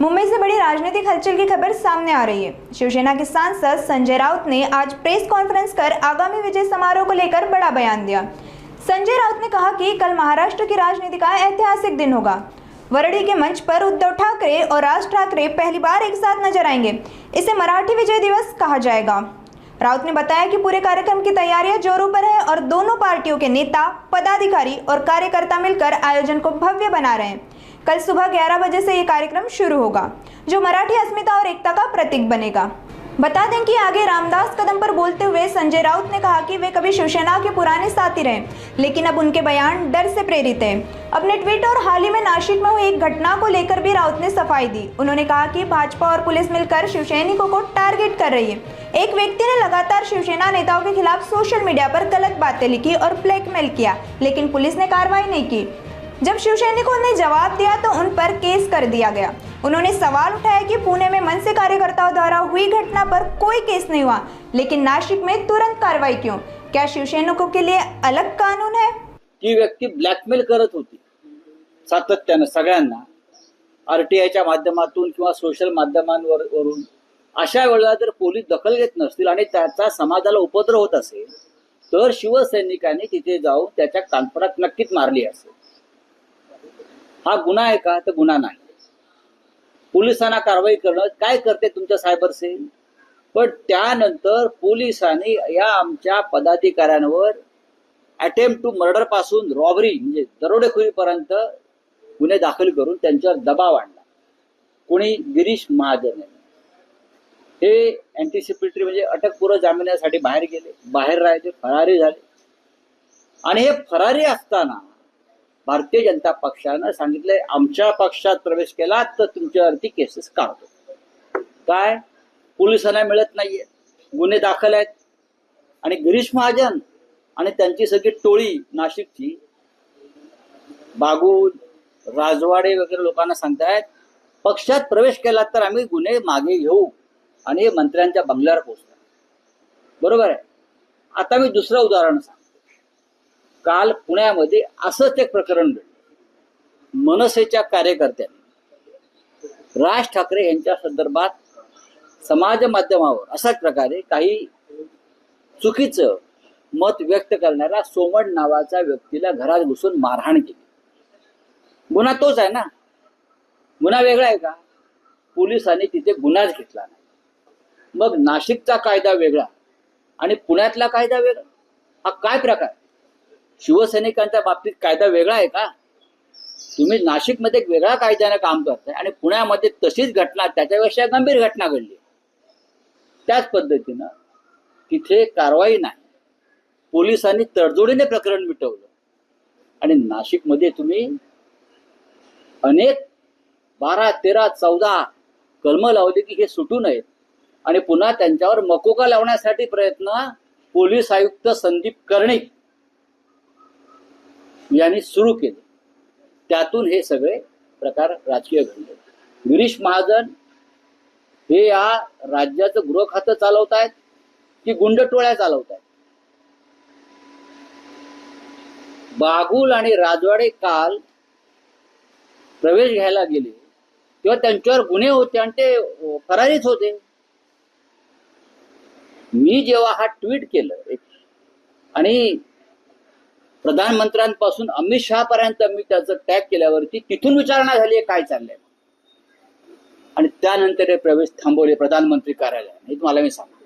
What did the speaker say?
मुंबई से बड़ी राजनीतिक हलचल की खबर सामने आ रही है। शिवसेना के सांसद संजय राउत ने आज प्रेस कॉन्फ्रेंस कर आगामी विजय समारोह को लेकर बड़ा बयान दिया। संजय राउत ने कहा कि कल महाराष्ट्र की राजनीति का ऐतिहासिक दिन होगा। वरडी के मंच पर उद्धव ठाकरे और राज ठाकरे पहली बार एक साथ नजर आएंगे। इसे मराठी विजय दिवस कहा जाएगा। राउत ने बताया कि पूरे कार्यक्रम की तैयारियां जोरों पर है और दोनों पार्टियों के नेता, पदाधिकारी और कार्यकर्ता मिलकर आयोजन को भव्य बना रहे हैं। कल सुबह 11 बजे से ये कार्यक्रम शुरू होगा, जो मराठी अस्मिता और एकता का प्रतीक बनेगा। बता दें कि आगे रामदास कदम पर बोलते हुए संजय राउत ने कहा कि वे कभी शिवसेना के पुराने साथी रहे, लेकिन अब उनके बयान डर से प्रेरित हैं। अपने ट्वीट और हाल ही में नासिक में हुई एक घटना को लेकर भी राउत ने सफाई दी। उन्होंने कहा कि भाजपा और पुलिस मिलकर शिवसैनिकों को टारगेट कर रही है। एक व्यक्ति ने लगातार शिवसेना नेताओं के खिलाफ सोशल मीडिया पर गलत बातें लिखी और ब्लैकमेल किया, लेकिन पुलिस ने कार्रवाई नहीं की। जब शिवसैनिकों ने जवाब दिया तो उन पर केस कर दिया गया। उन्होंने सवाल उठाया कि पुणे में मनसे कार्यकर्ताओं द्वारा हुई घटना पर कोई केस नहीं हुआ, लेकिन नासिक में तुरंत कार्रवाई क्यों? क्या शिवसैनिकों के लिए अलग कानून है? ती व्यक्ती ब्लॅकमेल करत होती सातत्यानं सगळ्यांना, आरटीआयच्या माध्यमातून किंवा सोशल माध्यमांवरून। अशा वेळेला जर पोलीस दखल घेत नसतील आणि त्याचा समाजाला उपद्रव होत असेल तर शिवसैनिकांनी तिथे जाऊन त्याच्या कानफडात नक्कीच मारली असेल। हा गुन्हा आहे का? तर गुन्हा नाही। पोलिसांना कारवाई करणं काय करते तुमच्या सायबर सेल, पण त्यानंतर पोलिसांनी या आमच्या पदाधिकाऱ्यांवर अटेम्प्ट टू मर्डर पासून रॉबरी म्हणजे दरोडेखोरीपर्यंत गुन्हे दाखल करून त्यांच्यावर दबाव आणला। कोणी गिरीश महाजन हे अँटिसिपेटरी म्हणजे अटकपूर्व जामिनासाठी बाहेर गेले, बाहेर राहिले, फरारी झाले। आणि हे फरारी असताना भारतीय जनता पक्षानं सांगितलंय आमच्या पक्षात प्रवेश केला तर तुमच्यावरती केसेस काढतो। काय पोलिसांना मिळत नाहीये, गुन्हे दाखल आहेत। आणि गिरीश महाजन आणि त्यांची सगळी टोळी नाशिकची बागुल, राजवाडे वगैरे लोकांना सांगतायत पक्षात प्रवेश केला तर आम्ही गुन्हे मागे घेऊ आणि हे मंत्र्यांच्या बंगल्यावर पोहोचतात। बरोबर आहे। आता मी दुसरं उदाहरण सांगतो। काल पुण्यामध्ये असंच एक प्रकरण घडलं। मनसेच्या कार्यकर्त्यांनी राज ठाकरे यांच्या संदर्भात समाज माध्यमावर अशाच प्रकारे काही चुकीचं मत व्यक्त करणाऱ्या सोमण नावाच्या व्यक्तीला घरात घुसून मारहाण केली। गुन्हा तोच आहे ना, गुन्हा वेगळा आहे का? पोलिसांनी तिथे गुन्हाच घेतला नाही। मग नाशिकचा कायदा वेगळा आणि पुण्यातला कायदा वेगळा, हा काय प्रकार? शिवसैनिकांच्या बाबतीत कायदा वेगळा आहे का? तुम्ही नाशिकमध्ये एक वेगळ्या कायद्याने काम करताय आणि पुण्यामध्ये तशीच घटना, त्याच्यापेक्षा गंभीर घटना घडली। त्याच पद्धतीनं तिथे कारवाई नाही, पोलिसांनी तडजोडीने प्रकरण मिटवलं। आणि नाशिकमध्ये तुम्ही अनेक 12, 13, 14 कलमं लावली की हे सुटू नयेत आणि पुन्हा त्यांच्यावर मकोका लावण्यासाठी प्रयत्न पोलीस आयुक्त संदीप कर्णिक यांनी सुरू केले। त्यातून हे सगळे प्रकार राजकीय घडले। गिरीश महाजन हे या राज्याचं गृह खातं चालवतायत की गुंडटोळ्या चालवतायत? बागुल आणि राजवाडे काल प्रवेश घ्यायला गेले तेव्हा त्यांच्यावर गुन्हे होते आणि ते फरारीच होते। मी जेव्हा हा ट्विट केलं आणि प्रधानमंत्र्यांपासून अमित शहा पर्यंत मी त्याचं टॅग केल्यावरती तिथून विचारणा झाली काय चाललंय, आणि त्यानंतर हे प्रवेश थांबवले प्रधानमंत्री कार्यालयाने। हे तुम्हाला मी सांगतो।